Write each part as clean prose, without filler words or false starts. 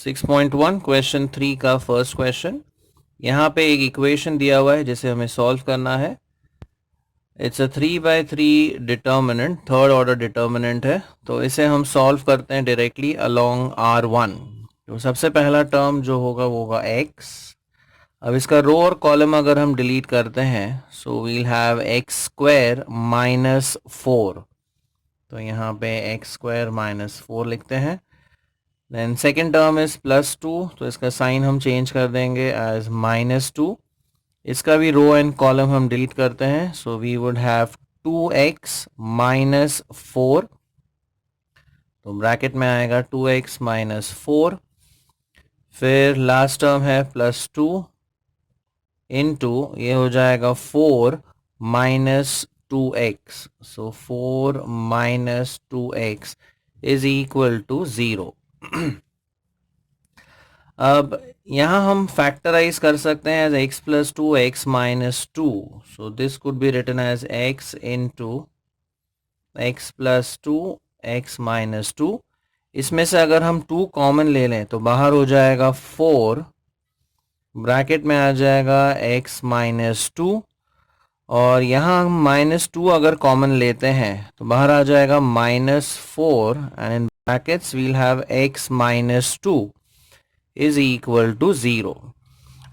6.1 question 3 का first question. यहाँ पे एक इक्वेशन दिया हुआ है जिसे हमें सॉल्व करना है। It's a 3/3 determinant, third order determinant है, तो इसे हम सॉल्व करते हैं डायरेक्टली अलोंग R1। तो सबसे पहला टर्म जो होगा वो होगा x। अब इसका रो और कॉलम अगर हम डिलीट करते हैं so we'll have x square minus 4। तो यहाँ पे एक्स स्क्वायर माइनस 4 लिखते हैं। देन सेकेंड टर्म इज +2, तो इसका साइन हम चेंज कर देंगे एज -2। इसका भी रो एंड कॉलम हम डिलीट करते हैं, so we would have 2x minus 4। तो ब्रैकेट में आएगा 2x माइनस 4। फिर लास्ट टर्म है +2 इनटू ये हो जाएगा 4 minus 2x। So 4 minus 2x is equal to 0। अब यहाँ हम फैक्टराइज कर सकते हैं as x plus 2 x minus 2। So this could be written as x into x plus 2 x minus 2। इसमें से अगर हम 2 कॉमन ले लें तो बाहर हो जाएगा 4, ब्रैकेट में आ जाएगा x माइनस 2, और यहाँ हम -2 अगर कॉमन लेते हैं तो बाहर आ जाएगा -4, and in brackets we'll have x minus 2 is equal to 0।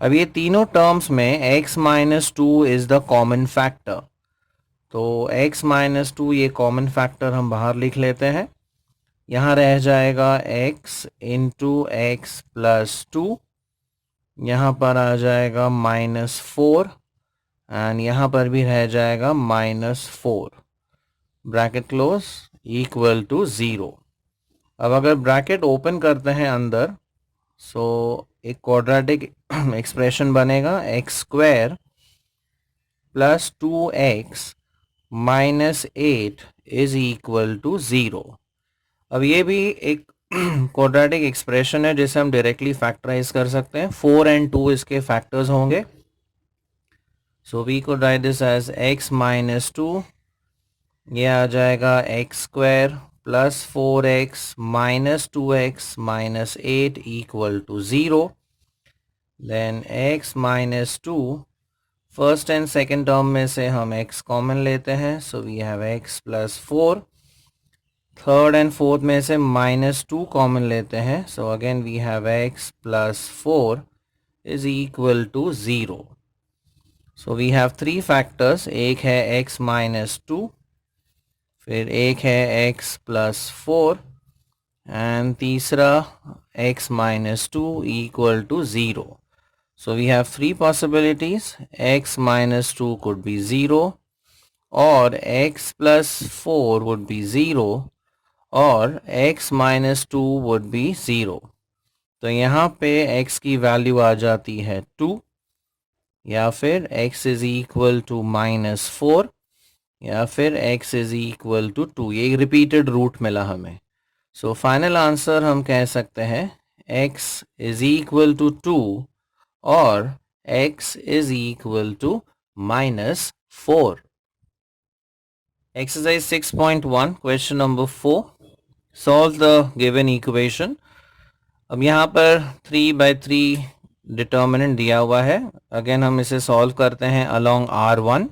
अब ये तीनों टर्म्स में x minus 2 is the common factor, तो x माइनस 2 ये कॉमन फैक्टर हम बाहर लिख लेते हैं। यहाँ रह जाएगा x इंटू एक्स प्लस 2, यहाँ पर आ जाएगा -4, एंड यहाँ पर भी रह जाएगा -4, ब्रैकेट क्लोज, इक्वल टू 0। अब अगर ब्रैकेट ओपन करते हैं अंदर, सो एक क्वाड्रेटिक एक्सप्रेशन बनेगा x square plus 2x minus 8 is equal to 0। अब ये भी एक क्वाड्रेटिक एक्सप्रेशन है जिसे हम डायरेक्टली फैक्टराइज कर सकते हैं। 4 एंड 2 इसके फैक्टर्स होंगे, so we could write this as x minus 2, ये आ जाएगा x square plus 4x minus 2x minus 8 equal to 0। Then x minus 2, first and second term में से हम x कॉमन लेते हैं, so we have x plus 4। Third and fourth में से -2 कॉमन लेते हैं, so again we have x plus 4 is equal to 0। So we have 3 factors, एक है x माइनस 2, फिर एक है x प्लस 4, एंड तीसरा x minus 2 equal to 0। So we have 3 possibilities. X minus 2 could be 0, or x plus 4 would be 0, और x minus 2 would be 0। तो यहाँ पे x की वैल्यू आ जाती है 2, या फिर x इज इक्वल टू -4, या फिर x इज इक्वल टू 2। ये रिपीटेड रूट मिला हमें, सो फाइनल आंसर हम कह सकते हैं x इज इक्वल टू 2 और x is equal to -4। Exercise 6.1 question number 4, solve the given equation। अब यहाँ पर 3/3 डिटर्मिनेंट दिया हुआ है। अगेन हम इसे सॉल्व करते हैं अलोंग R1।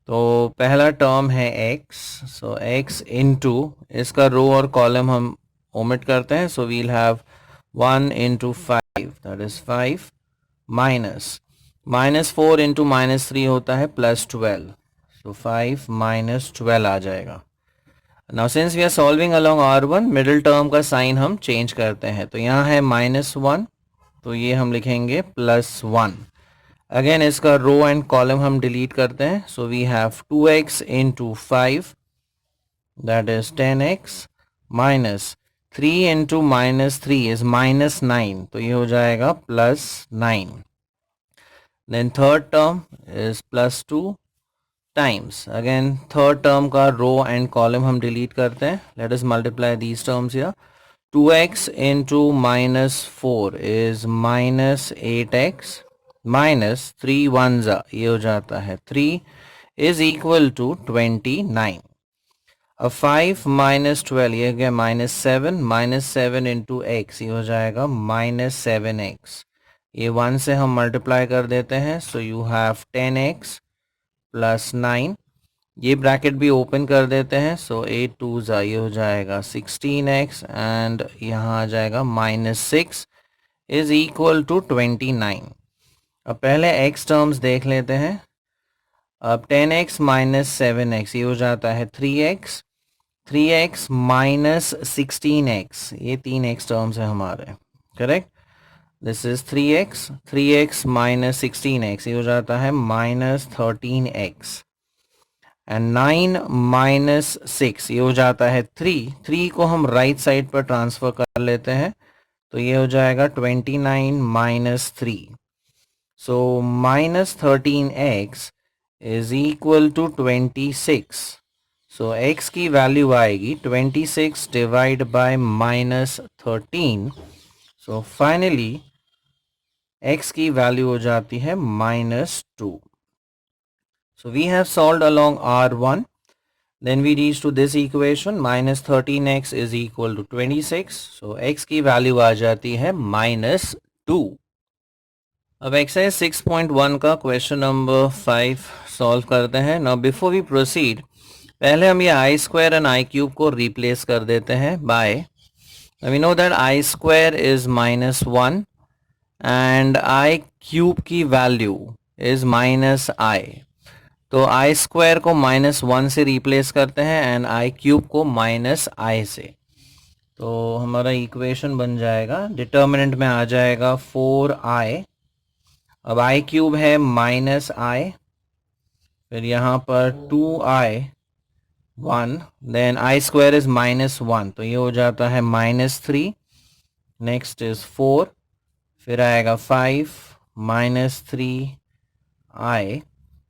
तो पहला टर्म है x, सो x इंटू इसका रो और कॉलम हम ओमिट करते हैं, so we'll have 1 into 5, that is 5, -4 into -3 होता है +12, सो 5 -12 आ जाएगा। Now since we are solving along R1, middle term का साइन हम चेंज करते हैं, तो यहाँ है -1, तो ये हम लिखेंगे +1। अगेन इसका रो एंड कॉलम हम डिलीट करते हैं, so we have 2x into 5, that is 10x, minus 3 into -3 is -9, तो ये हो जाएगा +9। Then third term is +2 times, again third term का रो एंड कॉलम हम डिलीट करते हैं, let us multiply these terms here। 2x into -4 is -8x, minus 3 1s ये हो जाता है 3 is equal to 29। अब 5 माइनस 12 ये गया -7, -7 इंटू एक्स, ये हो जाएगा -7x। ये 1 से हम मल्टीप्लाई कर देते हैं, so you have 10x plus 9। ये ब्रैकेट भी ओपन कर देते हैं, सो 8 2 ये हो जाएगा 16x एंड यहाँ आ जाएगा -6 इज इक्वल टू 29। अब पहले x टर्म्स देख लेते हैं। अब 10x माइनस 7x ये हो जाता है 3x, 3x माइनस 16x, ये 3x टर्म्स है हमारे, correct. This is 3x, 3x minus 16x ये हो जाता है -13x एंड 9 माइनस 6 ये हो जाता है 3 को हम राइट साइड पर ट्रांसफर कर लेते हैं, तो ये हो जाएगा 29 minus 3। So -13x is equal to 26। So x की वैल्यू आएगी 26 divide by -13। So finally x की वैल्यू हो जाती है -2। So we have solved along R1. Then we reach to this equation, -13x is equal to 26. So x की value आ जाती है -2। अब एक्सरसाइज 6.1 का क्वेश्चन नंबर 5 सॉल्व करते हैं। नाउ बिफोर वी प्रोसीड, पहले हम ये i square and i cube को रिप्लेस कर देते हैं by, we know that i square is -1 and i cube की वैल्यू इज -i। तो आई स्क्वायर को -1 से रिप्लेस करते हैं एंड आई क्यूब को -i से। तो हमारा इक्वेशन बन जाएगा, डिटर्मिनेंट में आ जाएगा 4i। अब आई क्यूब है -i, फिर यहाँ पर 2i 1, then I square is -1, तो ये हो जाता है -3। नेक्स्ट इज 4, फिर आएगा 5 -3i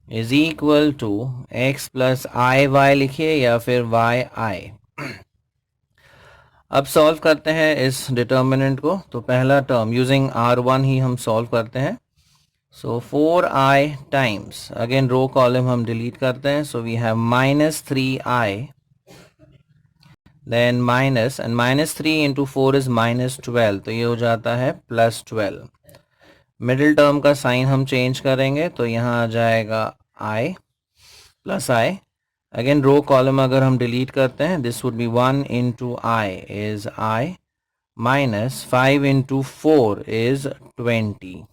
is equal to x plus i y लिखिए या फिर y i। अब सॉल्व करते हैं इस डिटर्मिनेंट को। तो पहला टर्म यूजिंग R1 ही हम सॉल्व करते हैं। So 4i times, again row column हम डिलीट करते हैं, so we have -3i then minus, and -3 into 4 is -12, तो ये हो जाता है +12। मिडिल टर्म का साइन हम चेंज करेंगे, तो यहाँ आ जाएगा i plus i। Again row column अगर हम डिलीट करते हैं, this would be 1 into i is i minus 5 into 4 is 20।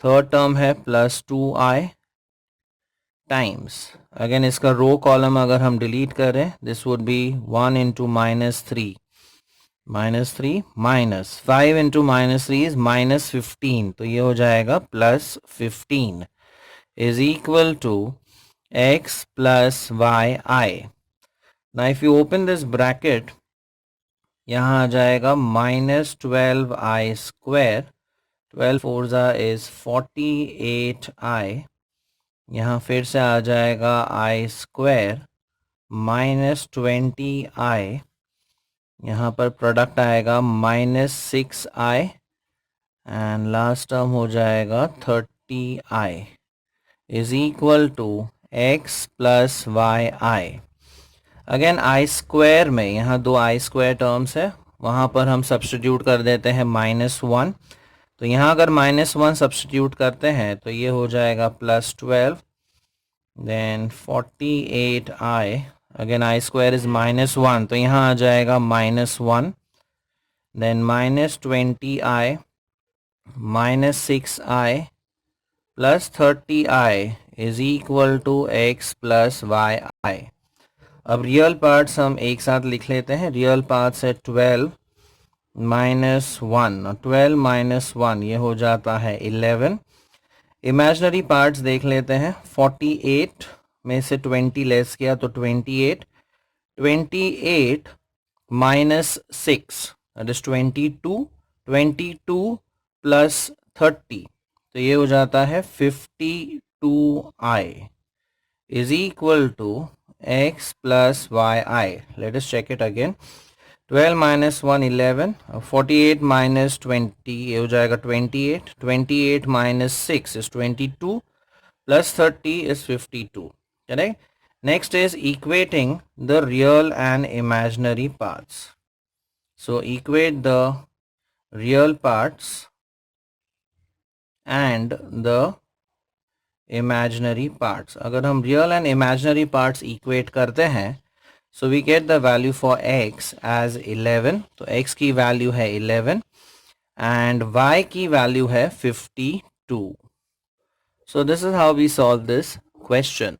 Third term है +2i टाइम्स, अगेन इसका रो कॉलम अगर हम डिलीट करें, this would be 1 into -3 minus 5 into -3 is -15, तो ये हो जाएगा +15 is equal to x plus yi. Now if you open this bracket, यहाँ आ जाएगा -12i square, 12 4 is 48i, यहाँ फिर से आ जाएगा i square -20i, यहाँ पर प्रोडक्ट आएगा -6i एंड लास्ट टर्म हो जाएगा 30i is equal to x plus yi। Again i square में यहाँ दो आई स्क्वायर टर्म्स है, वहाँ पर हम सब्स्टिट्यूट कर देते हैं -1। तो यहाँ अगर -1 सब्स्टिट्यूट करते हैं तो ये हो जाएगा +12 then 48i, again i square is -1, तो यहाँ आ जाएगा -1 then -20i -6i plus 30i is equal to x plus yi। अब रियल पार्ट्स हम एक साथ लिख लेते हैं। रियल पार्ट्स है 12 -1, 12 -1 ये हो जाता है 11। इमेजिनरी पार्ट्स देख लेते हैं। 48 में से 20 लेस किया तो 28, 28 -6 दैट इज 22, 22 प्लस 30, तो ये हो जाता है 52i is equal to x plus yi। Let us check it again। 12 minus 1 11, 48 minus 20 ये हो जाएगा 28, 28 minus 6 is 22 plus 30 is 52, correct. Next is equating the real and imaginary parts. So equate the real parts and the imaginary parts. अगर हम real and imaginary parts equate करते हैं, so we get the value for x as 11. तो x की value है 11 and y की value है 52. So this is how we solve this question.